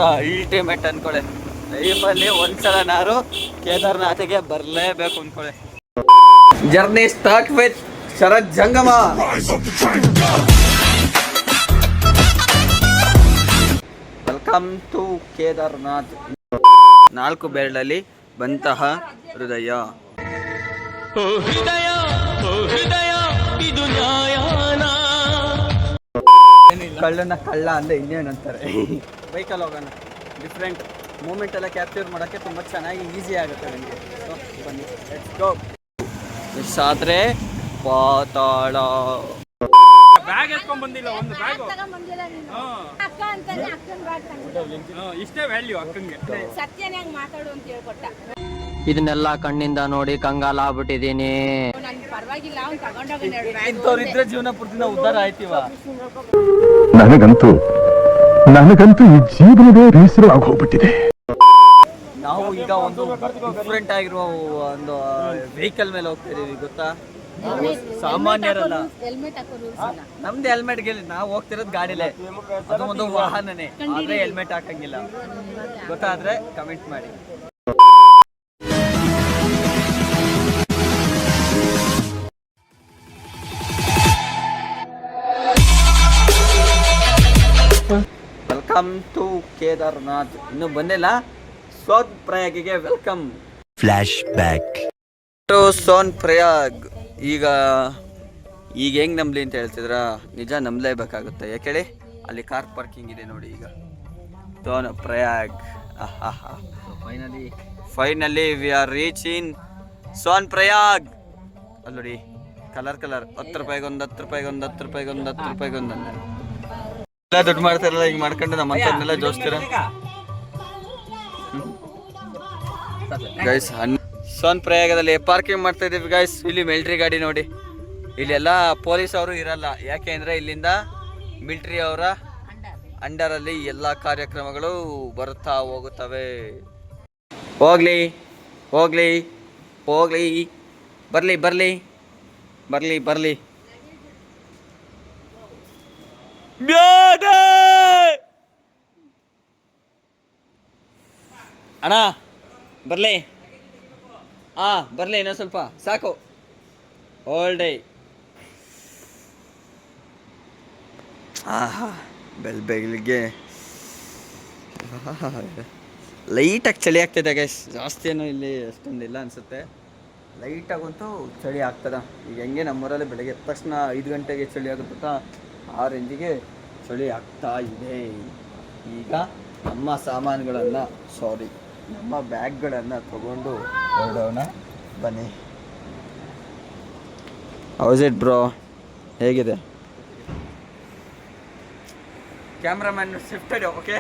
Ultimate ಅನ್ಕೊಳ್ಳಿ, ಲೈಫಲ್ಲಿ ಒಂದ್ಸಲ ನಾರು ಕೇದಾರ್ನಾಥ್ಗೆ ಬರಲೇಬೇಕು ಅನ್ಕೊಳ್ಳಿ. Journey start with Sharath Jangama. Welcome to Kedarnath. 4 ಬೆರಳಲ್ಲಿ ಬಂತಹ ಹೃದಯ. ಕಳ್ಳನ ಕಳ್ಳ ಅಂದ್ರೆ ಇನ್ನೇನಂತಾರೆ. ಬೈಕಲ್ಲಿ ಹೋಗೋಣ, ಡಿಫ್ರೆಂಟ್ ಮೂಮೆಂಟ್ ಎಲ್ಲ ಕ್ಯಾಪ್ಚರ್ ಮಾಡೋಕ್ಕೆ ತುಂಬ ಚೆನ್ನಾಗಿ ಈಸಿ ಆಗುತ್ತೆ ನನಗೆ. ಸೊ ಬನ್ನಿ, ಲೆಟ್ಸ್ ಗೋ. ಮಿಸ್ ಆದರೆ ಪಾತಾಳ. ಬ್ಯಾಗ್ ಎತ್ಕೊಂಡ್ ಬಂದಿಲ್ಲ, ಒಂದು ಬ್ಯಾಗ್ ಇಷ್ಟೇ ವ್ಯಾಲ್ಯೂ ಅಕ್ಕಂಗೆ. ಇದನ್ನೆಲ್ಲ ಕಣ್ಣಿಂದ ನೋಡಿ ಕಂಗಾಲ ಆಗ್ಬಿಟ್ಟಿದೀನಿ. ಇಂಥವ್ರಿದ್ರೆ ಜೀವನ ಪೂರ್ತಿ ನಾವು ಉದ್ಧಾರ ಆಯ್ತೀವ. ನನಗಂತೂ ಈ ಜೀವನವೇ ಬೇಸರ ಆಗೋಗ್ಬಿಟ್ಟಿದೆ. ನಾವು ಈಗ ಒಂದು ಡಿಫ್ರೆಂಟ್ ಆಗಿರುವ ಒಂದು ವೆಹಿಕಲ್ ಮೇಲೆ ಹೋಗ್ತಾ ಇದೀವಿ, ಗೊತ್ತಾ? ಸಾಮಾನ್ಯರಲ್ಲ, ನಮ್ದು ಹೆಲ್ಮೆಟ್ ಗೆಲ್ಲಿ ನಾವು ಹೋಗ್ತಿರೋದು ಗಾಡಿಲೇ, ಅದು ಒಂದು ವಾಹನನೇ, ಆದ್ರೆ ಹೆಲ್ಮೆಟ್ ಹಾಕಂಗಿಲ್ಲ. ಗೊತ್ತಾದ್ರೆ ಕಮೆಂಟ್ ಮಾಡಿ. Welcome to Kedarnath. ಇನ್ನು ಬಂದಿಲ್ಲ, ಸೋನ್ ಪ್ರಯಾಗಿಗೆ welcome. Flashback to Sonprayag. ಈಗ ಹೆಂಗ್ ನಂಬ್ಲಿ ಅಂತ ಹೇಳ್ತಿದ್ರ, ನಿಜ ನಂಬಲೇಬೇಕಾಗುತ್ತೆ. ಯಾಕೇಳಿ, ಅಲ್ಲಿ ಕಾರ್ ಪಾರ್ಕಿಂಗ್ ಇದೆ ನೋಡಿ. ಈಗ Sonprayag. Finally we are reach in Sonprayag. ಅಲ್ಲಿ ನೋಡಿ, ಕಲರ್ 10 ರೂಪಾಯಿಗೊಂದು, 10 ರೂಪಾಯಿಗೊಂದು, 10 ರೂಪಾಯಿಗೊಂದು, 10 ರೂಪಾಯಿಗೊಂದು ಎಲ್ಲ ದುಡ್ಡು ಮಾಡ್ತಾರಲ್ಲ. ಹಿಂಗೆ ಮಾಡ್ಕೊಂಡು ನಮ್ಮ ಅಂತನ್ನೆಲ್ಲ ಜೋಸ್ತೀರ ಗೈಸ್. ಸೋನ್ ಪ್ರಯಾಗದಲ್ಲಿ ಪಾರ್ಕಿಂಗ್ ಮಾಡ್ತಾ ಇದೀವಿ ಗೈಸ್. ಇಲ್ಲಿ ಮಿಲಿಟರಿ ಗಾಡಿ ನೋಡಿ. ಇಲ್ಲೆಲ್ಲ ಪೊಲೀಸ್ ಅವರು ಇರಲ್ಲ, ಯಾಕೆ ಅಂದರೆ ಇಲ್ಲಿಂದ ಮಿಲಿಟರಿ ಅವರ ಅಂಡರಲ್ಲಿ ಎಲ್ಲ ಕಾರ್ಯಕ್ರಮಗಳು ಬರ್ತಾ ಹೋಗುತ್ತವೆ. ಹೋಗ್ಲಿ ಹೋಗ್ಲಿ ಹೋಗ್ಲಿ, ಬರಲಿ ಬರಲಿ ಬರಲಿ ಬರಲಿ. ಅಣ್ಣ ಬರಲಿ, ಬರಲಿ, ಇನ್ನೊಂದು ಸ್ವಲ್ಪ ಸಾಕು. ಆಲ್ ಡೇ ಬೆಳಿಗ್ಗೆ ಲೈಟಾಗಿ ಚಳಿ ಆಗ್ತಿದೆ ಗೈಸ್. ಜಾಸ್ತಿ ಏನೋ ಇಲ್ಲಿ ಅಷ್ಟೊಂದಿಲ್ಲ ಅನಿಸುತ್ತೆ, ಲೈಟಾಗಂತೂ ಚಳಿ ಆಗ್ತದ. ಈಗ ಹೆಂಗೆ ನಮ್ಮೂರಲ್ಲಿ ಬೆಳಗ್ಗೆ ಎದ್ದ ತಕ್ಷಣ 5 ಗಂಟೆಗೆ ಚಳಿ ಆಗುತ್ತಾ, ಆ ರೇಂಜಿಗೆ ಚಳಿ ಆಗ್ತಾ ಇದೆ. ಈಗ ನಮ್ಮ ಸಾಮಾನುಗಳನ್ನು, ನಮ್ಮ ಬ್ಯಾಗ್ಗಳನ್ನು ತಗೊಂಡು ಹೊರಡೋಣ ಬನ್ನಿ. ಹೌಸ್ ಇಟ್ ಬ್ರೋ, ಹೇಗಿದೆ? Cameraman shifted. ಓಕೆ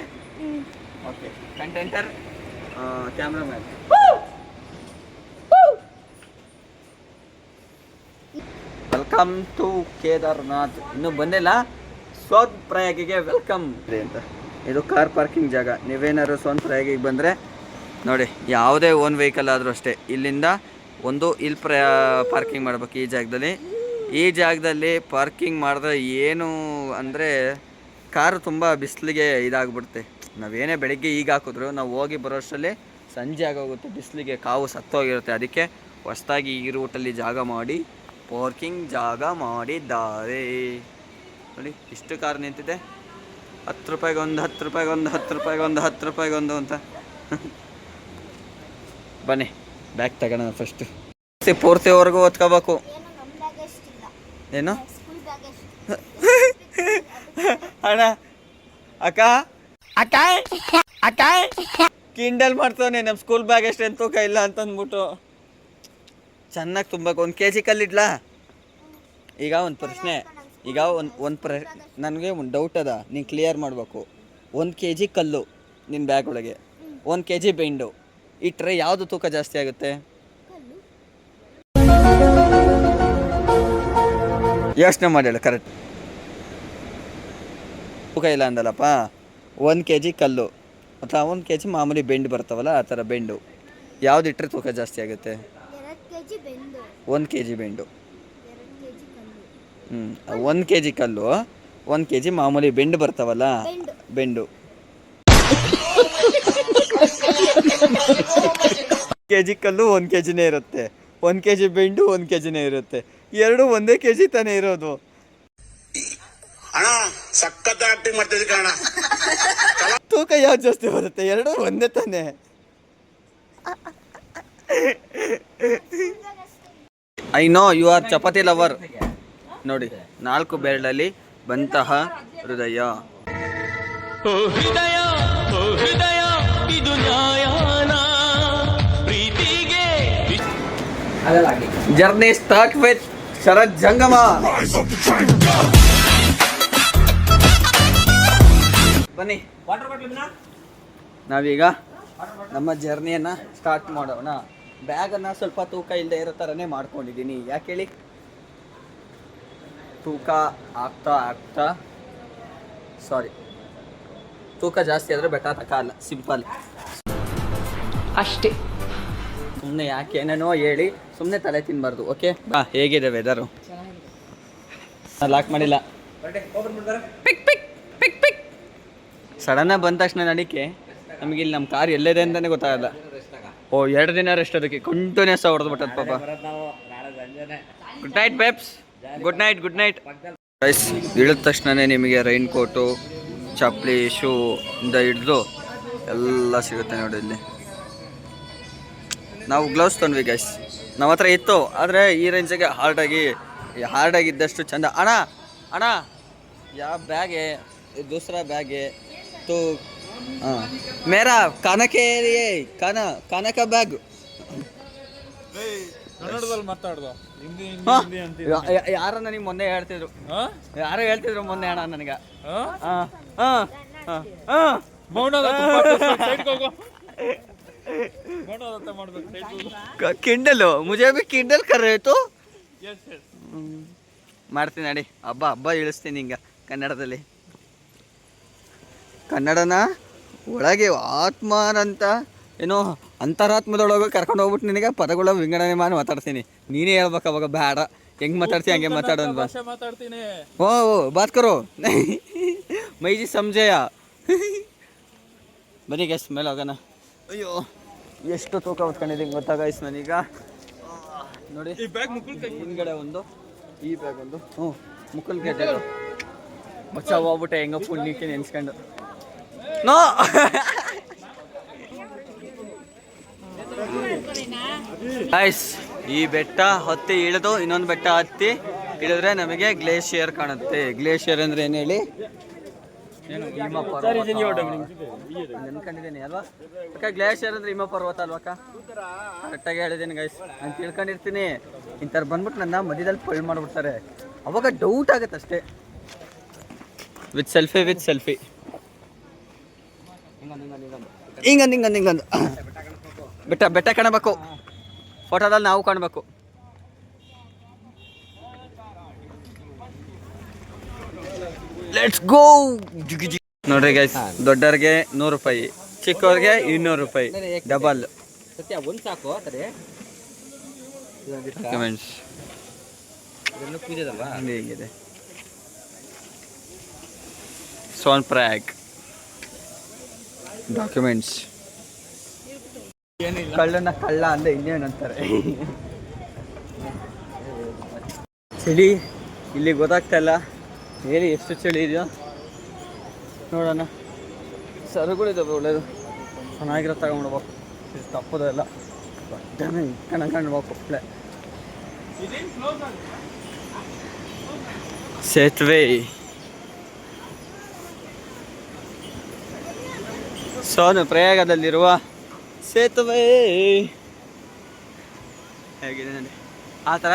ಓಕೆ, ಕಂಟೆಂಟರ್ ಕ್ಯಾಮ್ರಾಮ್ಯಾನ್. Welcome to Kedarnath. ಇನ್ನೂ ಬಂದಿಲ್ಲ, ಸೋನ್ ಪ್ರಯಾಗಿಗೆ ವೆಲ್ಕಮ್ ಅಂತ. ಇದು ಕಾರ್ ಪಾರ್ಕಿಂಗ್ ಜಾಗ. ನೀವೇನಾದ್ರು ಸೋನ್ ಪ್ರಯಾಗಿಗೆ ಬಂದರೆ ನೋಡಿ, ಯಾವುದೇ ಓನ್ ವೆಹಿಕಲ್ ಆದರೂ ಅಷ್ಟೇ, ಇಲ್ಲಿಂದ ಇಲ್ಲಿ ಪಾರ್ಕಿಂಗ್ ಮಾಡ್ಬೇಕು. ಈ ಜಾಗದಲ್ಲಿ ಪಾರ್ಕಿಂಗ್ ಮಾಡಿದ್ರೆ ಏನು ಅಂದರೆ, ಕಾರು ತುಂಬ ಬಿಸಿಲಿಗೆ ಇದಾಗ್ಬಿಡುತ್ತೆ. ನಾವೇನೇ ಬೆಳಗ್ಗೆ ಈಗ ಹಾಕಿದ್ರು ನಾವು ಹೋಗಿ ಬರೋಷ್ಟರಲ್ಲಿ ಸಂಜೆ ಆಗೋಗುತ್ತೆ, ಬಿಸಿಲಿಗೆ ಕಾವು ಸತ್ತೋಗಿರುತ್ತೆ. ಅದಕ್ಕೆ ಹೊಸದಾಗಿ ಈ ರೂಟಲ್ಲಿ ಜಾಗ ಮಾಡಿ ಪಾರ್ಕಿಂಗ್ ಜಾಗ ಮಾಡಿದ್ದಾರೆ ನೋಡಿ. ಇಷ್ಟು ಕಾರ್ ನಿಂತಿದೆ, 10 ರೂಪಾಯಿಗೊಂದು, 10 ರೂಪಾಯಿಗೊಂದು, 10 ರೂಪಾಯಿಗೊಂದು, 10 ರೂಪಾಯಿಗೊಂದು ಅಂತ. ಬನ್ನಿ ಬ್ಯಾಗ್ ತಗೋಣ ಫಸ್ಟು. ಪೂರ್ತಿವರೆಗೂ ಓದ್ಕೋಬೇಕು. ಏನು ಅಣ್ಣ, ಅಕ್ಕ ಅಕ್ಕ ಅಕ್ಕ ಕಿಂಡಲ್ ಮಾಡ್ತಾನೆ. ನಮ್ಮ ಸ್ಕೂಲ್ ಬ್ಯಾಗ್ ಎಷ್ಟೇನು ತೂಕ ಇಲ್ಲ ಅಂತಂದ್ಬಿಟ್ಟು ಚೆನ್ನಾಗಿ ತುಂಬಬೇಕು. 1 kg ಕಲ್ಲಿಡ್ಲಾ? ಈಗ ಒಂದು ಪ್ರಶ್ನೆ, ಈಗ ನನಗೆ ಒಂದು ಡೌಟ್ ಅದ, ನೀನು ಕ್ಲಿಯರ್ ಮಾಡಬೇಕು. 1 kg ಕಲ್ಲು ನಿನ್ನ ಬ್ಯಾಗ್ ಒಳಗೆ, 1 kg ಬೆಂಡು ಇಟ್ಟರೆ ಯಾವುದು ತೂಕ ಜಾಸ್ತಿ ಆಗುತ್ತೆ? ಯೋಚನೆ ಮಾಡಿ ಹೇಳು ಕರೆಕ್ಟ್. ತೂಕ ಇಲ್ಲ ಅಂದಲ್ಲಪ್ಪ. 1 kg ಕಲ್ಲು ಅಥವಾ 1 kg ಮಾಮೂಲಿ ಬೆಂಡು ಬರ್ತಾವಲ್ಲ, ಆ ಥರ ಬೆಂಡು ಯಾವ್ದು ಇಟ್ಟರೆ ತೂಕ ಜಾಸ್ತಿ ಆಗುತ್ತೆ? 1 kg ಬೆಂಡು. 1 kg ಕಲ್ಲು, 1 kg ಮಾಮೂಲಿ ಬೆಂಡು ಬರ್ತಾವಲ್ಲ, ಬೆಂಡು. kg ಕಲ್ಲು 1 kgನೇ ಇರುತ್ತೆ, 1 kg ಬೆಂಡು 1 kgನೇ ಇರುತ್ತೆ, ಎರಡು ಒಂದೇ kg ತಾನೇ ಇರೋದು. ಅಣ್ಣ ಸಖತ್ ಆಕ್ಟಿಂಗ್ ಮಾಡ್ತಿದ್ದೆ ಕಣ. ತೂಕ ಯಾವ್ದು ಜಾಸ್ತಿ ಬರುತ್ತೆ? ಎರಡು ಒಂದೇ ತಾನೇ. I know you are chapati lover. ನೋಡಿ 4 ಬೆರಳಲ್ಲಿ ಬಂತಹ ಹೃದಯ. ಜರ್ನಿ ಸ್ಟಾರ್ಟ್ ವಿತ್ ಶರತ್ ಜಂಗಮ. ಬನ್ನಿ ನಾವೀಗ ನಮ್ಮ ಜರ್ನಿಯನ್ನ ಸ್ಟಾರ್ಟ್ ಮಾಡೋಣ. ಬ್ಯಾಗನ್ನು ಸ್ವಲ್ಪ ತೂಕ ಇಲ್ಲದೆ ಇರೋ ಥರನೇ ಮಾಡ್ಕೊಂಡಿದ್ದೀನಿ. ಯಾಕೆ ಹೇಳಿ, ತೂಕ ಆಗ್ತಾ ತೂಕ ಜಾಸ್ತಿ ಆದರೆ ಬೆಟ್ಟ ತಕ್ಕಲ್ಲ, ಸಿಂಪಲ್ ಅಷ್ಟೇ. ಸುಮ್ಮನೆ ಯಾಕೆ ಏನೇನೋ ಹೇಳಿ ಸುಮ್ಮನೆ ತಲೆ ತಿನ್ನಬಾರ್ದು. ಓಕೆ ಬಾ. ಹೇಗಿದೆ ವೆದರು? ಲಾಕ್ ಮಾಡಿಲ್ಲ. ಸಡನ್ನಾಗಿ ಬಂದ ತಕ್ಷಣ ನಡಿಕೆ ನಮಗೆ ಇಲ್ಲಿ ನಮ್ಮ ಕಾರ್ ಎಲ್ಲಿದೆ ಅಂತಲೇ ಗೊತ್ತಾಗಲ್ಲ. 2 ದಿನ ರೆಸ್ಟ್ ಅದಕ್ಕೆ ಕಂಟಿನ್ಯೂಸ್ ಹೊಡೆದು ಬಿಟ್ಟದ ಪಾಪ. Good night babes, good night. Guys ಇಳಿದ ತಕ್ಷಣವೇ ನಿಮಗೆ ರೈನ್ ಕೋಟು, ಚಪ್ಪಲಿ, ಶೂ ಇಂದ ಹಿಡಿದು ಎಲ್ಲ ಸಿಗುತ್ತೆ ನೋಡಿ. ಇಲ್ಲಿ ನಾವು ಗ್ಲೌಸ್ ತಂದ್ವಿ ಗೈಸ್, ನಮ್ಮ ಹತ್ರ ಇತ್ತು, ಆದರೆ ಈ ರೇಂಜಿಗೆ ಹಾರ್ಡಾಗಿದ್ದಷ್ಟು ಚಂದ. ಅಣ್ಣ ಯಾವ ಬ್ಯಾಗೆ ದೂಸರಾ ಬ್ಯಾಗೆ तो मेरा खाना के लिए खाना का बैग. ಯಾರ ನನಗೆ ಮೊನ್ನೆ ಹೇಳ್ತಿದ್ರು, ಮೊನ್ನೆ ಅಣ್ಣ ನನಗೆ ಕಿಂಡಲ್ ಮುಜೆ ಬಿ ಕಿಂಡಲ್ ಕರ್ ರೇ ತು. ಮಾಡ್ತೀನಿ ನಡಿ, ಹಬ್ಬ ಇಳಿಸ್ತೀನಿ ಹಿಂಗ ಕನ್ನಡದಲ್ಲಿ. ಕನ್ನಡನ ಒಳಗೆ ಆತ್ಮನಂತ ಏನೋ ಅಂತರಾತ್ಮದೊಳಗೆ ಕರ್ಕೊಂಡು ಹೋಗ್ಬಿಟ್ಟು ನಿನಗೆ ಪದಗಳ ವಿಂಗಡಣೆ ಮಾಡಿ ಮಾತಾಡ್ತೀನಿ. ನೀನೇ ಹೇಳ್ಬೇಕು ಅವಾಗ, ಬೇಡ ಹೆಂಗೆ ಮಾತಾಡ್ತೀನಿ ಹಂಗೆ ಮಾತಾಡೋದು. ಮಾತಾಡ್ತೀನಿ. ಓ ಬಾತ್ ಕರೋ ಮೈಜಿ ಸಂಜಯ. ಬನ್ನಿ ಗೈಸ್ ಮೇಲೆ ಹೋಗೋಣ. ಅಯ್ಯೋ ಎಷ್ಟು ತೂಕ ಹೊತ್ಕೊಂಡಿದ್ದೀನಿ ಗೊತ್ತಾ ಗೈಸ್ ನಾನೀಗ. ನೋಡಿ ಹಿಂದ್ಗಡೆ ಒಂದು, ಈ ಬ್ಯಾಗ್ ಒಂದು, ಮುಕ್ಕಲ್ ಗೆಡ್ಡೆ ಬಚಾವ್ ಹೋಗ್ಬಿಟ್ಟೆ ಹೆಂಗ ಪುಣ್ಯಕ್ಕೆ ನೆನ್ಸ್ಕೊಂಡು. ನೋ ಗೈಸ್, ಈ ಬೆಟ್ಟ ಹತ್ತಿ ಇಳಿದು ಇನ್ನೊಂದು ಬೆಟ್ಟ ಹತ್ತಿ ಇಳಿದ್ರೆ ನಮಗೆ ಗ್ಲೇಷಿಯರ್ ಕಾಣುತ್ತೆ. ಗ್ಲೇಷಿಯರ್ ಅಂದ್ರೆ ಏನು ಹೇಳಿ? ಹಿಮ ಪರ್ವತ ಅನ್ಕೊಂಡಿದ್ದೀನಿ ಅಲ್ವಾ ಅಕ್ಕ? ಗ್ಲೇಷಿಯರ್ ಅಂದ್ರೆ ಹಿಮ ಪರ್ವತ ಅಲ್ವಕ್ಕ? ಕರೆಕ್ಟಾಗಿ ಹೇಳಿದ್ದೀನಿ ಗೈಸ್, ನಾನು ತಿಳ್ಕೊಂಡಿರ್ತೀನಿ. ಇಂಥವ್ರು ಬಂದ್ಬಿಟ್ಟು ನನ್ನ ಮಧ್ಯದಲ್ಲಿ ಪಳ್ ಮಾಡಿಬಿಡ್ತಾರೆ, ಅವಾಗ ಡೌಟ್ ಆಗುತ್ತೆ ಅಷ್ಟೇ. ವಿತ್ ಸೆಲ್ಫಿ ಹಿಂಗಂದು ಬೆಟ್ಟ ಕಾಣಬೇಕು, ಫೋಟೋದಲ್ಲಿ ನಾವು ಕಾಣಬೇಕು. Let's go. ನೋಡ್ರಿ ಗೈಸ್, ದೊಡ್ಡವ್ರಿಗೆ 100 ರೂಪಾಯಿ, ಚಿಕ್ಕವ್ರಿಗೆ 200 ರೂಪಾಯಿ, ಡಬಲ್. ಡಾಕ್ಯುಮೆಂಟ್ಸ್ ಹೇಗಿದೆ? ಸೋನ್ ಪ್ರಾಗ್ ಡಾಕ್ಯುಮೆಂಟ್ಸ್. ಕಳ್ಳನ ಕಳ್ಳ ಅಂದ್ರೆ ಇನ್ನೇನು ಅಂತಾರೆ. ಚಳಿ ಇಲ್ಲಿ ಗೊತ್ತಾಗ್ತಾ ಇಲ್ಲ, ಹೇಳಿ ಎಷ್ಟು ಚಳಿ ಇದೆಯೋ ನೋಡೋಣ. ಸರಗಳಿದ್ದಾವೆ ಒಳ್ಳೇದು, ಚೆನ್ನಾಗಿರೋ ತಗೊಂಡ್ಬೇಕು. ತಪ್ಪೋದೆಲ್ಲ ಕಣ್ಬೇಕು. ಸೇತುವೆ ಸೋನು ಪ್ರಯಾಗದಲ್ಲಿರುವ ಸೇತುವೆ ಹೇಗಿದೆ ನೋಡಿ. ಆ ಥರ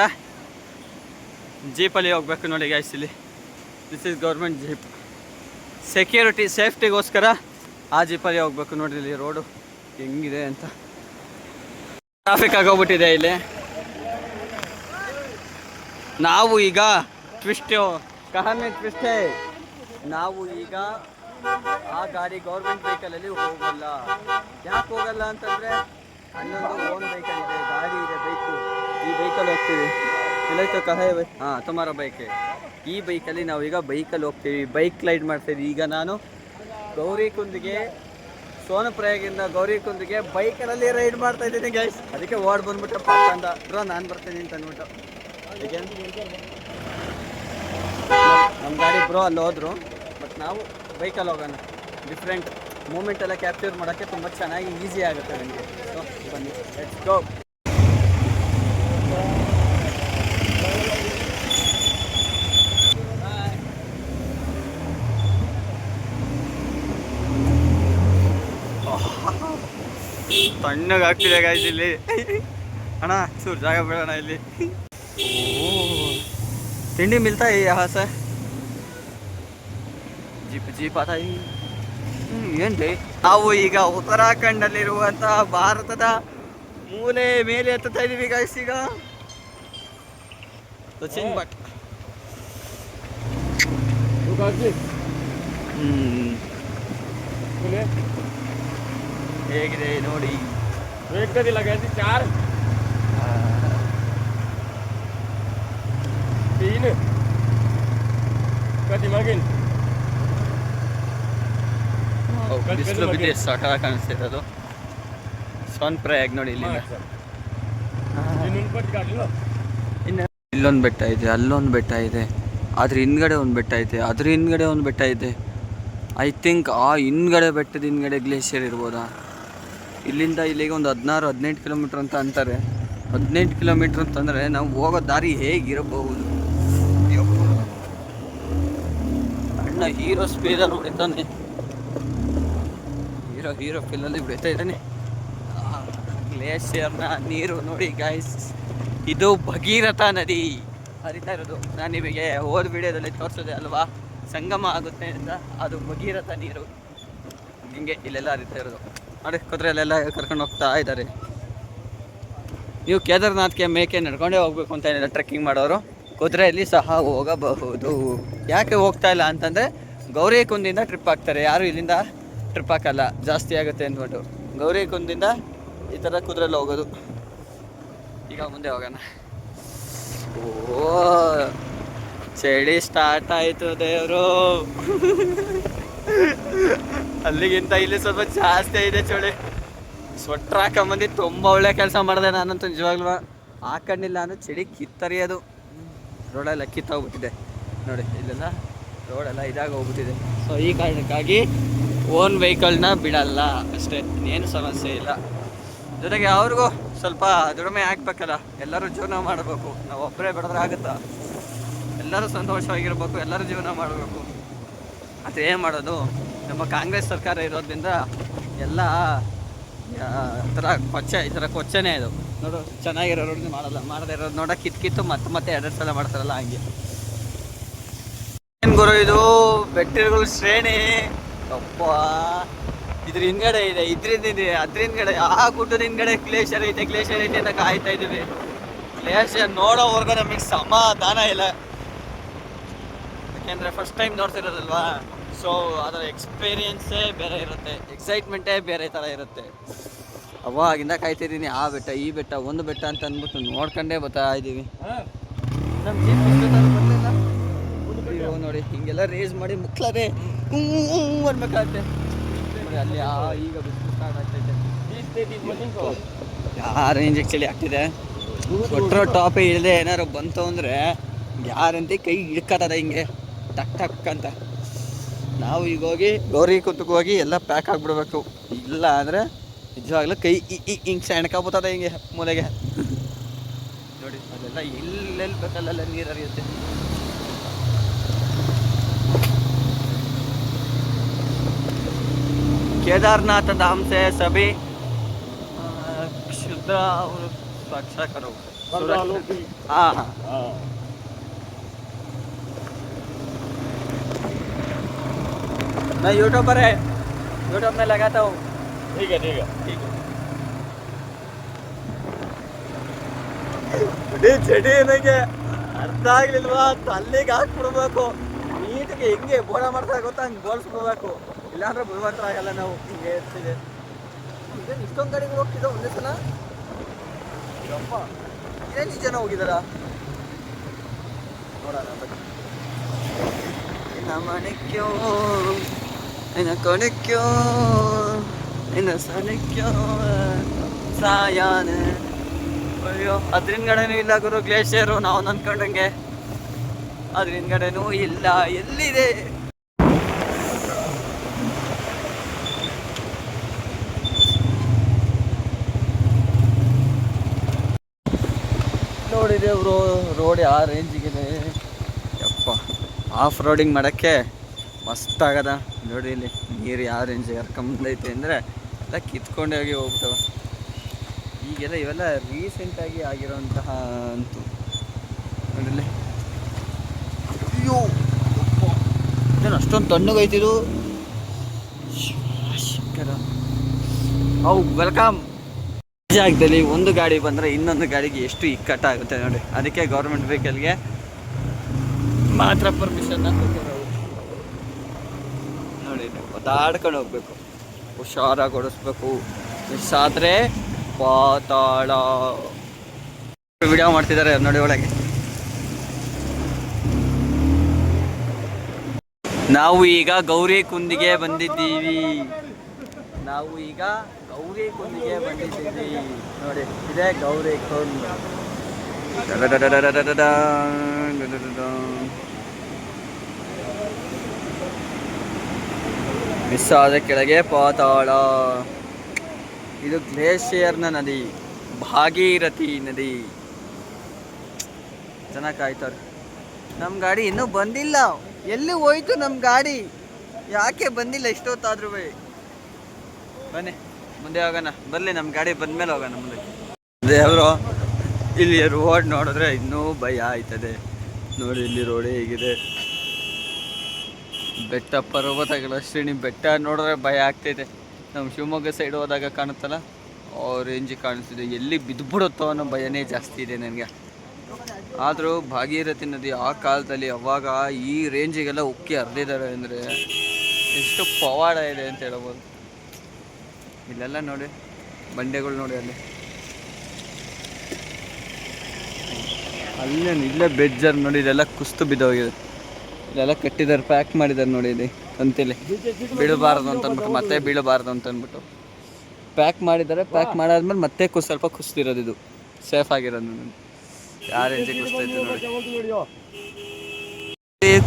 ಜೀಪಲ್ಲಿ ಹೋಗ್ಬೇಕು ನೋಡಿ ಗೈಸ್. ಇಲ್ಲಿ this is government jeep, security ಸೇಫ್ಟಿಗೋಸ್ಕರ ಆ ಜೀಪಲ್ಲಿ ಹೋಗ್ಬೇಕು. ನೋಡ್ರಿ ಇಲ್ಲಿ ರೋಡು ಹೆಂಗಿದೆ ಅಂತ. ಟ್ರಾಫಿಕ್ ಆಗೋಗ್ಬಿಟ್ಟಿದೆ ಇಲ್ಲಿ. ನಾವು ಈಗ ಟ್ವಿಸ್ಟು ಕಹಾನಿ ಟ್ವಿಸ್ಟೇ, ನಾವು ಈಗ ಆ ಗಾಡಿ ಗೌರ್ಮೆಂಟ್ ವೆಹಿಕಲಲ್ಲಿ ಹೋಗಲ್ಲ. ಯಾಕೆ ಹೋಗಲ್ಲ ಅಂತಂದರೆ ಅಲ್ಲೊಂದು ಓನ್ ವೆಹಿಕಲ್ ಇದೆ, ಗಾಡಿ ಇದೆ, ಬೈಕು. ಈ ಬೈಕಲ್ಲಿ ಹೋಗ್ತೀವಿ. ಇಲ್ಲೈತು ಕಹೆ ತುಮಾರ ಬೈಕೆ. ಈ ಬೈಕಲ್ಲಿ ನಾವೀಗ ಬೈಕಲ್ಲಿ ಹೋಗ್ತೀವಿ, ಬೈಕ್ ರೈಡ್ ಮಾಡ್ತೀವಿ. ಈಗ ನಾನು ಗೌರಿಕುಂದಿಗೆ ಸೋನಪ್ರಯಾಗಿಂದ ಗೌರಿಕುಂದಿಗೆ ಬೈಕಲ್ಲಿ ರೈಡ್ ಮಾಡ್ತಾ ಇದ್ದೀನಿ ಗೈಸ್. ಅದಕ್ಕೆ ಓಡ್ ಬಂದ್ಬಿಟ್ರೆ ಪಾಠ ಅಂತ ಬ್ರೋ ನಾನು ಬರ್ತೀನಿ ಅಂತ ಅಂದ್ಬಿಟ್ಟು ಅದಕ್ಕೆ ನಮ್ಮ ಗಾಡಿ ಬ್ರೋ ಅಲ್ಲಿ ಹೋದ್ರು. ಬಟ್ ನಾವು ಬೈಕಲ್ಲಿ ಹೋಗೋಣ. ಡಿಫ್ರೆಂಟ್ ಮೂಮೆಂಟ್ ಎಲ್ಲ ಕ್ಯಾಪ್ಚರ್ ಮಾಡೋಕ್ಕೆ ತುಂಬ ಚೆನ್ನಾಗಿ ಈಸಿ ಆಗುತ್ತೆ ನನಗೆ. ಸೊ ಬನ್ನಿ, ಲೆಟ್ಸ್ ಗೋ. ತಣ್ಣಗಾಗ್ತಿದೆ ಗಾಯ್ಸ್ ಇಲ್ಲಿ. ಅಣ್ಣ ಚೂರು ಜಾಗ ಬೇಡಣ ಇಲ್ಲಿ. ತಿಂಡಿ ಮಿಲ್ತಾ यहाँ से ಜೀಪ್ ಆತ ಏನ್ರಿ. ನಾವು ಈಗ ಉತ್ತರಾಖಂಡಲ್ಲಿರುವಂತಹ ಭಾರತದ ಮೂಲೆ ಮೇಲೆ ಹತ್ತುತ್ತಾ ಇದೀವಿ ಗಾಯ್ಸ್. ಈಗ ಸಚಿನ್ ಭಟ್ ಹೇಗಿದೆ ನೋಡಿ. ಬೇಕದಿಲ್ಲ ಗಾಡಿ 4 3 ಕದಿ ಮಗಿನ್ ಬಿಸಿಲು ಬಿದ್ದೆ ಸಟ ಕಾಣಿಸ್ತಿರೋದು. ಸೋನಪ್ರಯಾಗ್ ನೋಡಿ ಇಲ್ಲಿಂದ. ಇನ್ನು ಇಲ್ಲೊಂದು ಬೆಟ್ಟ ಇದೆ, ಅಲ್ಲೊಂದು ಬೆಟ್ಟ ಇದೆ, ಅದ್ರ ಹಿಂದ್ಗಡೆ ಒಂದು ಬೆಟ್ಟ ಇದೆ, ಅದ್ರ ಹಿಂದ್ಗಡೆ ಒಂದು ಬೆಟ್ಟ ಇದೆ. ಐ ಥಿಂಕ್ ಆ ಹಿಂದ್ಗಡೆ ಬೆಟ್ಟದ ಹಿಂದ್ಗಡೆ ಗ್ಲೇಷಿಯರ್ ಇರ್ಬೋದಾ. ಇಲ್ಲಿಂದ ಇಲ್ಲಿಗೆ ಒಂದು 16-18 ಕಿಲೋಮೀಟ್ರ್ ಅಂತ ಅಂತಾರೆ. 18 ಕಿಲೋಮೀಟ್ರ್ ಅಂತಂದರೆ ನಾವು ಹೋಗೋ ದಾರಿ ಹೇಗಿರಬಹುದು. ಅಣ್ಣ ಹೀರೋ ಸ್ಪೀಡಲ್ಲಿ ಹೊಡಿತಾನೆ, ಹೀರೋ ಫಿಲ್ಲಲ್ಲಿ ಬಿಡ್ತಾ ಇದ್ದಾನೆ. ಗ್ಲೇಷಿಯರ್ನ ನೀರು ನೋಡಿ ಗಾಯ್ಸ್. ಇದು ಭಗೀರಥ ನದಿ ಹರಿತಾ ಇರೋದು. ನಾನು ನಿಮಗೆ ಹೋದ ವಿಡಿಯೋದಲ್ಲಿ ತೋರಿಸೋದೆ ಅಲ್ವಾ, ಸಂಗಮ ಆಗುತ್ತೆ ಅಂತ. ಅದು ಭಗೀರಥ ನೀರು ಹಿಂಗೆ ಇಲ್ಲೆಲ್ಲ ಹರಿತಾ ಇರೋದು ನೋಡಿ. ಕುದುರೆಯಲ್ಲೆಲ್ಲ ಕರ್ಕೊಂಡು ಹೋಗ್ತಾ ಇದ್ದಾರೆ. ನೀವು ಕೇದಾರ್ನಾಥ್ಗೆ ಮೇಕೆ ನಡ್ಕೊಂಡೇ ಹೋಗ್ಬೇಕು ಅಂತ ಏನಿಲ್ಲ, ಟ್ರೆಕ್ಕಿಂಗ್ ಮಾಡೋರು ಕುದುರೆಯಲ್ಲಿ ಸಹ ಹೋಗಬಹುದು. ಯಾಕೆ ಹೋಗ್ತಾ ಇಲ್ಲ ಅಂತಂದರೆ ಗೌರಿಕುಂದಿಂದ ಟ್ರಿಪ್ ಹಾಕ್ತಾರೆ. ಯಾರು ಇಲ್ಲಿಂದ ಟ್ರಿಪ್ ಹಾಕಲ್ಲ, ಜಾಸ್ತಿ ಆಗುತ್ತೆ ಅಂದ್ಬಿಟ್ಟು. ಗೌರಿಕುಂದಿಂದ ಈ ಥರ ಕುದುರೆಯಲ್ಲಿ ಹೋಗೋದು. ಈಗ ಮುಂದೆ ಹೋಗೋಣ. ಓ ಚಳಿ ಸ್ಟಾರ್ಟ್ ಆಯಿತು ದೇವರು. ಅಲ್ಲಿಗಿಂತ ಇಲ್ಲಿ ಸ್ವಲ್ಪ ಜಾಸ್ತಿ ಇದೆ ಚಳಿ. ಸ್ವೆಟ್ರ್ ಹಾಕೊಂಬಂದು ತುಂಬ ಒಳ್ಳೆ ಕೆಲಸ ಮಾಡಿದೆ ನಾನಂತೂ. ನಿಜವಾಗ್ಲೂ ಹಾಕೊಂಡಿಲ್ಲ ಅಂದರೆ ಚಳಿ ಕಿತ್ತರಿಯೋದು. ರೋಡೆಲ್ಲ ಕಿತ್ತೋಗ್ಬಿಟ್ಟಿದೆ ನೋಡಿ, ಇಲ್ಲೆಲ್ಲ ರೋಡೆಲ್ಲ ಇದಾಗಿ ಹೋಗ್ಬಿಟ್ಟಿದೆ. ಸೊ ಈ ಕಾರಣಕ್ಕಾಗಿ ಓನ್ ವೆಹಿಕಲ್ನ ಬಿಡಲ್ಲ ಅಷ್ಟೇ, ಇನ್ನೇನು ಸಮಸ್ಯೆ ಇಲ್ಲ. ಜೊತೆಗೆ ಅವ್ರಿಗೂ ಸ್ವಲ್ಪ ದುಡಿಮೆ ಹಾಕ್ಬೇಕಲ್ಲ, ಎಲ್ಲರೂ ಜೀವನ ಮಾಡಬೇಕು. ನಾವು ಒಬ್ಬರೇ ಬಿಡಿದ್ರೆ ಆಗುತ್ತಾ? ಎಲ್ಲರೂ ಸಂತೋಷವಾಗಿರ್ಬೇಕು, ಎಲ್ಲರೂ ಜೀವನ ಮಾಡಬೇಕು. ಅದು ಏನು ಮಾಡೋದು, ನಮ್ಮ ಕಾಂಗ್ರೆಸ್ ಸರ್ಕಾರ ಇರೋದ್ರಿಂದ ಎಲ್ಲ ಈ ಥರ ಕೊಚ್ಚನೇ ಇದು ನೋಡು. ಚೆನ್ನಾಗಿರೋರು ಮಾಡಲ್ಲ, ಮಾಡದೇ ಇರೋದು ನೋಡ ಕಿತ್ತು ಮತ್ತೆ 2 ಸಲ ಮಾಡ್ತಾರಲ್ಲ ಹಂಗೆ. ಏನು ಗುರು ಇದು ಬೆಟ್ಟಗಳ ಶ್ರೇಣಿ. ಅಪ್ಪ ಇದ್ರ ಹಿಂದ್ಗಡೆ ಇದೆ, ಅದ್ರ ಹಿಂದ್ಗಡೆ ಆ ಗುಡ್ಡದ ಹಿಂದ್ಗಡೆ ಗ್ಲೇಷಿಯರ್ ಐತೆ ಅಂತ ಕಾಯ್ತಾ ಇದ್ದೀವಿ. ಗ್ಲೇಷಿಯರ್ ನೋಡೋವರೆಗೂ ನಮಗೆ ಸಮಾಧಾನ ಇಲ್ಲ. ಯಾಕೆಂದರೆ ಫಸ್ಟ್ ಟೈಮ್ ನೋಡ್ತಿರೋದಲ್ವಾ. ಸೊ ಅದರ ಎಕ್ಸ್ಪೀರಿಯನ್ಸೇ ಬೇರೆ ಇರುತ್ತೆ, ಎಕ್ಸೈಟ್ಮೆಂಟೇ ಬೇರೆ ಥರ ಇರುತ್ತೆ. ಅವಾಗಿಂದ ಕಾಯ್ತಿದ್ದೀನಿ ಆ ಬೆಟ್ಟ ಈ ಬೆಟ್ಟ ಒಂದು ಬೆಟ್ಟ ಅಂತ ಅಂದ್ಬಿಟ್ಟು ನೋಡ್ಕೊಂಡೇ ಬರ್ತಾ ಇದ್ದೀವಿ. ನಮ್ಮ ಜೀಪ್ ಬರಲಿಲ್ಲ ನೋಡಿ, ಹಿಂಗೆಲ್ಲ ರೇಸ್ ಮಾಡಿ ಮುಕ್ಲದೆ ಅನ್ಬೇಕಾಗತ್ತೆ ನೋಡಿ. ಅಲ್ಲಿ ಈಗ ಬಿಸಿಲು ಸ್ಟಾರ್ಟ್ ಆಗ್ತೈತೆ. ಯಾವ ರೇಂಜ್ ಚಳಿ ಆಗ್ತಿದೆ. ಕೊಟ್ಟರೋ ಟಾಪೇ ಇಲ್ಲದೆ ಏನಾದ್ರು ಬಂತು ಅಂದರೆ ಗ್ಯಾರಂಟಿ ಕೈ ಹಿಡ್ಕತ್ತದ ಹಿಂಗೆ ಟಕ್ ಟಕ್ ಅಂತ. ನಾವು ಈಗ ಹೋಗಿ ಗೌರಿಕುಂದಕ್ಕೆ ಹೋಗಿ ಎಲ್ಲ ಪ್ಯಾಕ್ ಆಗಿಬಿಡ್ಬೇಕು. ಇಲ್ಲ ಅಂದರೆ ನಿಜವಾಗ್ಲೂ ಕೈ ಹಿಂಗೆ ಸೆಣ್ಕಾಗ್ಬಿಟ್ಟದ ಹಿಂಗೆ ಮೂಲೆಗೆ ನೋಡಿ. ಅದೆಲ್ಲ ಎಲ್ಲೆಲ್ಲಿ ಬೇಕಲ್ಲೆಲ್ಲ ನೀರು ಹರಿಯುತ್ತೆ. केदारनाथ धाम से सभी क्षुद्र और सुरक्षा करो। हाँ हाँ मैं यूट्यूबर है, यूट्यूब में लगाता हूँ. ठीक है ಚಡಿ ನನಗೆ ಅರ್ಥ ಆಗ್ಲಿಲ್ವಾ, ತಲೆಗೆ ಹಾಕ್ಬಿಡ್ಬೇಕು ನೀಟಿಗೆ. ಹೆಂಗೆ ಬೋಳ ಮಾಡ್ತಾ ಗೊತ್ತಾ, ಹಂಗೆ ಬೋಳ್ಸ್ಬಿಡ್ಬೇಕು. ಇಲ್ಲಾಂದ್ರೆ ಬುಲ್ವಂತರ ಆಗಲ್ಲ. ನಾವು ಹಿಂಗೆ ಇರ್ತಿದೆ. ಇಷ್ಟೊಂದು ಗಾಡಿಗೆ ಹೋಗ್ತಿದ್ದ ಒಂದೇ ಸಲ. ಅಪ್ಪ ಏನು ಜನ ಹೋಗಿದಾರ ನೋಡೋಣ. ನಮ್ಮನೆಕ್ಯೋ ಕೊನೆಕ್ಯೋ ಇನ್ನು ಸನಿಕ್ಯ ಸಾಯಾನೆ. ಅಯ್ಯೋ ಅದ್ರ ಹಿಂದ್ಗಡೆನೂ ಇಲ್ಲ ಗುರು ಗ್ಲೇಷಿಯರು, ನಾವು ಅಂದ್ಕೊಂಡಂಗೆ ಅದ್ರ ಹಿಂದ್ಗಡೆನೂ ಇಲ್ಲ. ಎಲ್ಲಿದೆ? ನೋಡಿದೆ ರೋಡ್ ಯಾವ ರೇಂಜಿಗಿದೆ ಯಪ್ಪ. ಆಫ್ ರೋಡಿಂಗ್ ಮಾಡೋಕ್ಕೆ ಮಸ್ತಾಗದ. ನೋಡಿ ಇಲ್ಲಿ ನೀರು ಯಾವ ರೇಂಜಿಗೆ ಹರ್ಕೊಂಬಂದೈತೆ ಅಂದರೆ ಎಲ್ಲ ಕಿತ್ಕೊಂಡೇ ಹೋಗಿ ಹೋಗ್ತವೆ. ಈಗೆಲ್ಲ ಇವೆಲ್ಲ ರೀಸೆಂಟಾಗಿ ಆಗಿರೋಂತಹ ಅಂತು ನೋಡಿಲ್ಲಿ. ಅಯ್ಯೋ ಏನು ಅಷ್ಟೊಂದು ತಣ್ಣಗೈತಿದು. How welcome. ಜಾಗದಲ್ಲಿ ಒಂದು ಗಾಡಿ ಬಂದರೆ ಇನ್ನೊಂದು ಗಾಡಿಗೆ ಎಷ್ಟು ಇಕ್ಕಟ್ಟಾಗುತ್ತೆ ನೋಡಿ. ಅದಕ್ಕೆ ಗೌರ್ಮೆಂಟ್ ವೆಹಿಕಲ್ಗೆ ಮಾತ್ರ ಪರ್ಮಿಷನ್ ಕೊಟ್ಟಿರೋದು ನೋಡಿ. ಒದ್ದಾಡ್ಕೊಂಡು ಹೋಗ್ಬೇಕು, ಹುಷಾರಾಗಿ ಓಡಿಸ್ಬೇಕು. ಮಿಸ್ ಆದರೆ ಪಾತಾಳ. ವಿಡಿಯೋ ಮಾಡ್ತಿದ್ದಾರೆ ನೋಡಿ ಒಳಗೆ. ನಾವು ಈಗ ಗೌರಿ ಕುಂದಿಗೆ ಬಂದಿದ್ದೀವಿ. ನೋಡಿ, ಇದೇ ಗೌರಿ ಕುಂದ್. ಮಿಸ್ ಆದ ಕೆಳಗೆ ಪಾತಾಳ. ಇದು ಗ್ಲೇಷಿಯರ್ನ ನದಿ, ಭಾಗೀರಥಿ ನದಿ. ಜನ ಕಾಯ್ತಾರೆ. ನಮ್ಮ ಗಾಡಿ ಇನ್ನೂ ಬಂದಿಲ್ಲ. ಎಲ್ಲಿ ಹೋಯ್ತು ನಮ್ಮ ಗಾಡಿ? ಯಾಕೆ ಬಂದಿಲ್ಲ ಇಷ್ಟೊತ್ತಾದ್ರೂ? ಬನ್ನಿ ಮುಂದೆ ಹೋಗೋಣ. ಬರಲಿ, ನಮ್ಮ ಗಾಡಿ ಬಂದಮೇಲೆ ಹೋಗೋಣ ಮುಂದೆ. ದೇವರು, ಇಲ್ಲಿ ರೋಡ್ ನೋಡಿದ್ರೆ ಇನ್ನೂ ಭಯ ಆಯ್ತದೆ. ನೋಡಿ ಇಲ್ಲಿ ರೋಡ್ ಹೇಗಿದೆ. ಬೆಟ್ಟ ಪರ್ವತಗಳ ಶ್ರೇಣಿ. ಬೆಟ್ಟ ನೋಡಿದ್ರೆ ಭಯ ಆಗ್ತೈತೆ. ನಮ್ಮ ಶಿವಮೊಗ್ಗ ಸೈಡ್ ಹೋದಾಗ ಕಾಣುತ್ತಲ್ಲ, ರೇಂಜಿಗೆ ಕಾಣಿಸ್ತಿದೆ. ಎಲ್ಲಿ ಬಿದ್ದುಬಿಡುತ್ತೋ ಅನ್ನೋ ಭಯನೇ ಜಾಸ್ತಿ ಇದೆ ನನಗೆ. ಆದರೂ ಭಾಗೀರಥಿ ನದಿ ಆ ಕಾಲದಲ್ಲಿ ಅವಾಗ ಈ ರೇಂಜಿಗೆಲ್ಲ ಉಕ್ಕಿ ಹರಿದಿದ್ದಾರೆ ಅಂದರೆ ಎಷ್ಟು ಪವಾಡ ಇದೆ ಅಂತ ಹೇಳ್ಬೋದು. ಇಲ್ಲೆಲ್ಲ ನೋಡಿ ಬಂಡೆಗಳು ನೋಡಿ. ಅಲ್ಲೇನು ಇಲ್ಲೇ ಬೆಜ್ಜರ್ ನೋಡಿ. ಇದೆಲ್ಲ ಕುಸ್ತು ಬಿದ್ದೋಗಿದೆ. ಇಲ್ಲೆಲ್ಲ ಕಟ್ಟಿದ್ದಾರೆ, ಪ್ಯಾಕ್ ಮಾಡಿದ್ದಾರೆ ನೋಡಿ. ಇಲ್ಲಿ ತಂತಿಲಿ ಬೀಳಬಾರ್ದು ಅಂತ ಅಂದ್ಬಿಟ್ಟು, ಮತ್ತೆ ಬೀಳಬಾರ್ದು ಅಂತ ಅಂದ್ಬಿಟ್ಟು ಪ್ಯಾಕ್ ಮಾಡಿದ್ದಾರೆ. ಪ್ಯಾಕ್ ಮಾಡಾದ್ಮೇಲೆ ಮತ್ತೆ ಸ್ವಲ್ಪ ಕುಸ್ತಿರೋದು. ಇದು ಸೇಫ್ ಆಗಿರೋದು. ಯಾವ ರೇಂಜಿಗೆ ಕುಸ್ತೈತೆ ನೋಡಿ.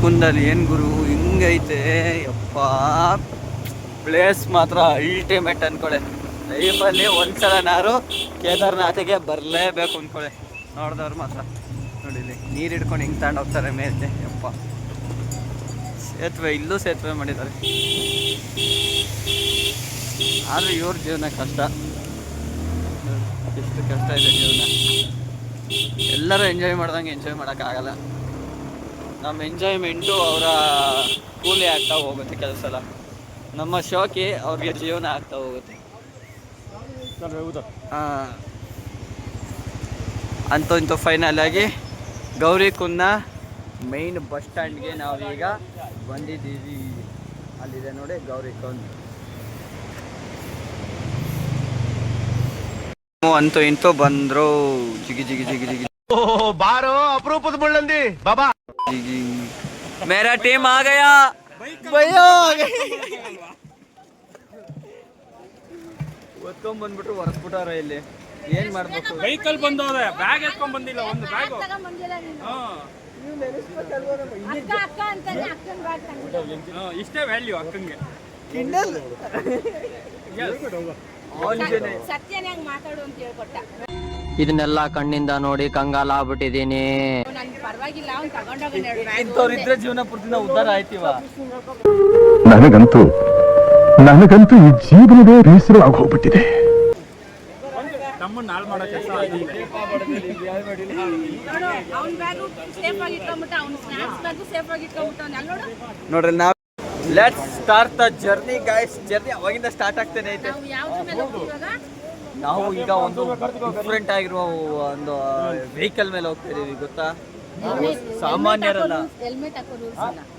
ಕುಂದಲ್ಲಿ ಏನು ಗುರು ಹಿಂಗೈತೆ ಯಪ್ಪ. ಪ್ಲೇಸ್ ಮಾತ್ರ ಅಲ್ಟಿಮೇಟ್ ಅನ್ಕೊಳ್ಳೆ. ಲೈಫಲ್ಲಿ ಒಂದ್ಸಲ ನಾರು ಕೇದಾರ್ನಾಥಿಗೆ ಬರಲೇಬೇಕು ಅಂದ್ಕೊಳ್ಳೆ. ನೋಡಿದವ್ರು ಮಾತ್ರ ನೋಡಿ, ಇಲ್ಲಿ ನೀರು ಹಿಡ್ಕೊಂಡು ಹಿಂಗೆ ತಗೊಂಡು ಹೋಗ್ತಾರೆ ಮೇಲೆ. ಯಪ್ಪ, ಸೇತುವೆ, ಇಲ್ಲೂ ಸೇತುವೆ ಮಾಡಿದ್ದಾರೆ. ಆದರೆ ಇವ್ರ ಜೀವನ ಕಷ್ಟ. ಎಷ್ಟು ಕಷ್ಟ ಇದೆ ಜೀವನ. ಎಲ್ಲರೂ ಎಂಜಾಯ್ ಮಾಡ್ದಂಗೆ ಎಂಜಾಯ್ ಮಾಡೋಕ್ಕಾಗಲ್ಲ. ನಮ್ಮ ಎಂಜಾಯ್ಮೆಂಟು ಅವರ ಕೂಲಿ ಆಗ್ತಾ ಹೋಗುತ್ತೆ ಕೆಲಸ ಎಲ್ಲ. ನಮ್ಮ ಶೋಕಿ ಅವ್ರಿಗೆ ಜೀವನ ಆಗ್ತಾ ಹೋಗುತ್ತೆ. ಹಾಂ, ಅಂತೂ ಇಂತೂ ಫೈನಲ್ ಆಗಿ ಗೌರಿ ಕುಂದ ಮೈನ್ ಬಸ್ ಸ್ಟ್ಯಾಂಡ್ಗೆ ನಾವೀಗ ಬಂದಿದ್ದೀವಿ. ಅಲ್ಲಿದೆ ನೋಡಿ ಗೌರಿ ಕುಂದ್. ಅಂತೂ ಇಂತೂ ಬಂದ್ರು. ಜಿಗಿ ಜಿಗಿ ಜಿಗಿ ಜಿಗಿ. ಬಾರೋ ಅಪರೂಪದ ಮುಳ್ಳಂದಿ ಬಾಬಾ. ಜಿಗಿ ಮೇರಾ ಟೀಮ್ ಆ ಗಯಾ. ಭಯ್ಯೋ ಒತ್ಕೊಂಡ್ ಬಂದ್ಬಿಟ್ಟು ಹೊರಸ್ಬಿಟ್ಟಾರ. ಇಲ್ಲಿ ಏನ್ ಮಾಡ್ಬೇಕು? ವೆಹಿಕಲ್ ಬಂದವ್ರೆ, ಬ್ಯಾಗ್ ಎತ್ಕೊಂಡ್ ಬಂದಿಲ್ಲ. ಒಂದು ಬ್ಯಾಗ್ ಇಷ್ಟೇ ವ್ಯಾಲ್ಯೂ ಅಕ್ಕಂಗೆ. ಕಿಂಡಲ್ ಇದನ್ನೆಲ್ಲ ಕಣ್ಣಿಂದ ನೋಡಿ ಕಂಗಾಲಾಗ್ಬಿಟ್ಟಿದೀನಿ. ಇಂಥವ್ರಿದ್ರೆ ಜೀವನ ಪೂರ್ತಿ ನಾವು ಉದ್ಧಾರ ಆಯ್ತೀವ. ನನಗಂತೂ ಈ ಜೀವನವೇ ಬೇಸರವಾಗಿ ಹೋಗ್ಬಿಟ್ಟಿದೆ. ತಮ್ಮನ್ನ ಹಾಳು ಮಾಡೋ ಕೆಲಸ ನೋಡ್ರಿ. ನಾವು let's start the journey guys. Journey ಅವಾಗಿಂದ ಸ್ಟಾರ್ಟ್ ಆಗ್ತಾನೆ ಐತೆ. ನಾವು ಈಗ ಒಂದು ಡಿಫ್ರೆಂಟ್ ಆಗಿರುವ ಒಂದು ವೆಹಿಕಲ್ ಮೇಲೆ ಹೋಗ್ತಾ ಇದೀವಿ, ಗೊತ್ತಾ? ಸಾಮಾನ್ಯರಲ್ಲ.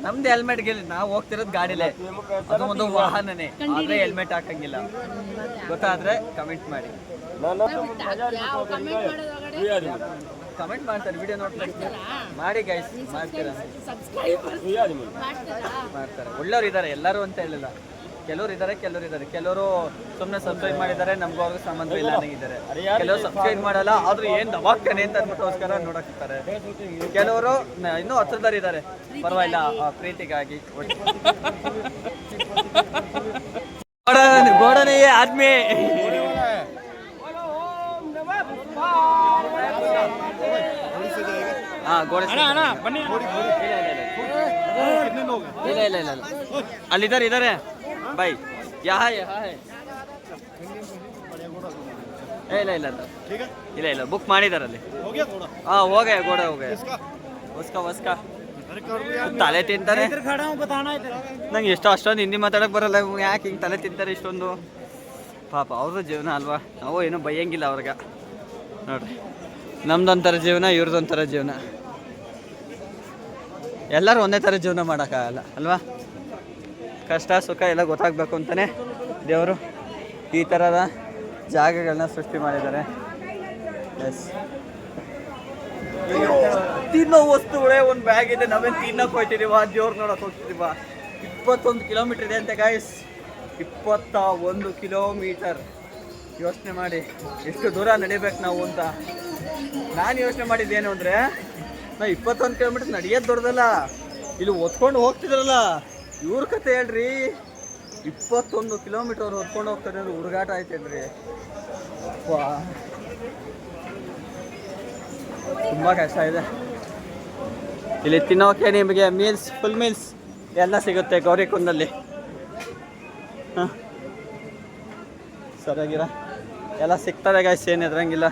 ನಮ್ದು ಹೆಲ್ಮೆಟ್ ಗೆಲ್ಲಿ ನಾವು ಹೋಗ್ತಿರೋದು ಗಾಡಿಲೇ. ಅದು ಒಂದು ವಾಹನನೇ, ಆದ್ರೆ ಹೆಲ್ಮೆಟ್ ಹಾಕಂಗಿಲ್ಲ. ಗೊತ್ತಾದ್ರೆ ಕಮೆಂಟ್ ಮಾಡಿ. ಕಮೆಂಟ್ ಮಾಡ್ತಾರೆ, ವಿಡಿಯೋ ನೋಡ್ತಾರೆ. ಮಾಡಿ ಗೈಸ್, ಮಾಡ್ತಾರೆ. ಒಳ್ಳೆಯವ್ರು ಇದ್ದಾರೆ ಎಲ್ಲರೂ ಅಂತ ಹೇಳಿಲ್ಲ. ಕೆಲವರು ಇದ್ದಾರೆ ಕೆಲವರು ಸುಮ್ಮನೆ ಸಬ್ಸ್ಕ್ರೈಬ್ ಮಾಡಿದ್ದಾರೆ, ನಮ್ಗೂ ಅವ್ರಿಗೂ ಸಂಬಂಧ ಇಲ್ಲ ಅನ್ನಂಗಿದ್ದಾರೆ. ಕೆಲವರು ಸಬ್ಸ್ಕ್ರೈಬ್ ಮಾಡಲ್ಲ, ಆದ್ರೂ ಏನ್ ದವಾಗ್ತಾನೆ ಅಂತ ಅಂದ್ಬಿಟ್ಟೋಸ್ಕರ ನೋಡಕ್ತಾರೆ. ಕೆಲವರು ಇನ್ನೂ ಹತ್ರದಲ್ಲಿದ್ದಾರೆ, ಪರವಾಗಿಲ್ಲ ಪ್ರೀತಿಗಾಗಿ. ಗೋಡನೆ ಆದ್ಮಿ ಗೋಡೆ ಬನ್ನಿ. ಇಲ್ಲ ಅಲ್ಲಿದ್ದಾರೆ ಬೈ ಯಾ ಇಲ್ಲ ಬುಕ್ ಮಾಡಿದಾರಲ್ಲಿ. ಹೋಗೆ ಗೋಡೆ ಹೊಸ್ಕ ತಲೆ ತಿಂತಾರೆ. ನಂಗೆ ಅಷ್ಟೊಂದು ಹಿಂದಿ ಮಾತಾಡಕ್ ಬರಲ್ಲ, ಯಾಕೆ ಹಿಂಗೆ ತಲೆ ತಿಂತಾರೆ ಇಷ್ಟೊಂದು? ಪಾಪ ಅವ್ರದ್ದು ಜೀವನ ಅಲ್ವಾ, ನಾವು ಏನೂ ಬೈಯಂಗಿಲ್ಲ ಅವ್ರಿಗೆ. ನೋಡ್ರಿ, ನಮ್ದೊಂಥರ ಜೀವನ, ಇವ್ರದ್ದೊಂಥರ ಜೀವನ. ಎಲ್ಲರೂ ಒಂದೇ ಥರ ಜೀವನ ಮಾಡೋಕ್ಕಾಗಲ್ಲ ಅಲ್ವಾ? ಕಷ್ಟ ಸುಖ ಎಲ್ಲ ಗೊತ್ತಾಗಬೇಕು ಅಂತಲೇ ದೇವರು ಈ ಥರದ ಜಾಗಗಳನ್ನ ಸೃಷ್ಟಿ ಮಾಡಿದ್ದಾರೆ. ಎಸ್, ತಿನ್ನೋ ವಸ್ತುಗಳೇ ಒಂದು ಬ್ಯಾಗ್ ಇದೆ, ನಾವೇನು ತಿನ್ನೋಕೆ ಹೋಗ್ತಿದ್ದೀವ, ದೇವ್ರು ನೋಡೋಕೆ ಹೋಗ್ತಿದ್ದೀವ. 21 ಕಿಲೋಮೀಟ್ರ್ ಇದೆ ಅಂತೆ ಗಾಯ್ಸ್, 21 ಕಿಲೋಮೀಟರ್. ಯೋಚನೆ ಮಾಡಿ ಎಷ್ಟು ದೂರ ನಡಿಬೇಕು ನಾವು ಅಂತ. ನಾನು ಯೋಚನೆ ಮಾಡಿದ್ದೇನು ಅಂದರೆ, ನಾವು 21 ಕಿಲೋಮೀಟರ್ ನಡೆಯೋದು ದೊಡ್ಡದಲ್ಲ, ಇಲ್ಲಿ ಹೊತ್ಕೊಂಡು ಹೋಗ್ತಿದ್ರಲ್ಲ ಇವ್ರ ಕತೆ ಹೇಳ್ರಿ. 21 ಕಿಲೋಮೀಟರ್ ಅವ್ರು ಹೊತ್ಕೊಂಡು ಹೋಗ್ತಾರೆ ಅಂದ್ರೆ ಹುಡುಗಾಟ ಆಯ್ತೇನ್ರಿ. ತುಂಬ ಕಷ್ಟ ಇದೆ. ಇಲ್ಲಿ ತಿನ್ನೋಕೆ ನಿಮಗೆ ಫುಲ್ ಮೀಲ್ಸ್ ಎಲ್ಲ ಸಿಗುತ್ತೆ ಗೌರಿಕುಂದಲ್ಲಿ. ಹಾಂ, ಸರಿಯಾಗಿರ ಎಲ್ಲ ಸಿಗ್ತದೆ ಗಾಯ್ಸ್, ಏನು ಎದ್ರಂಗಿಲ್ಲ.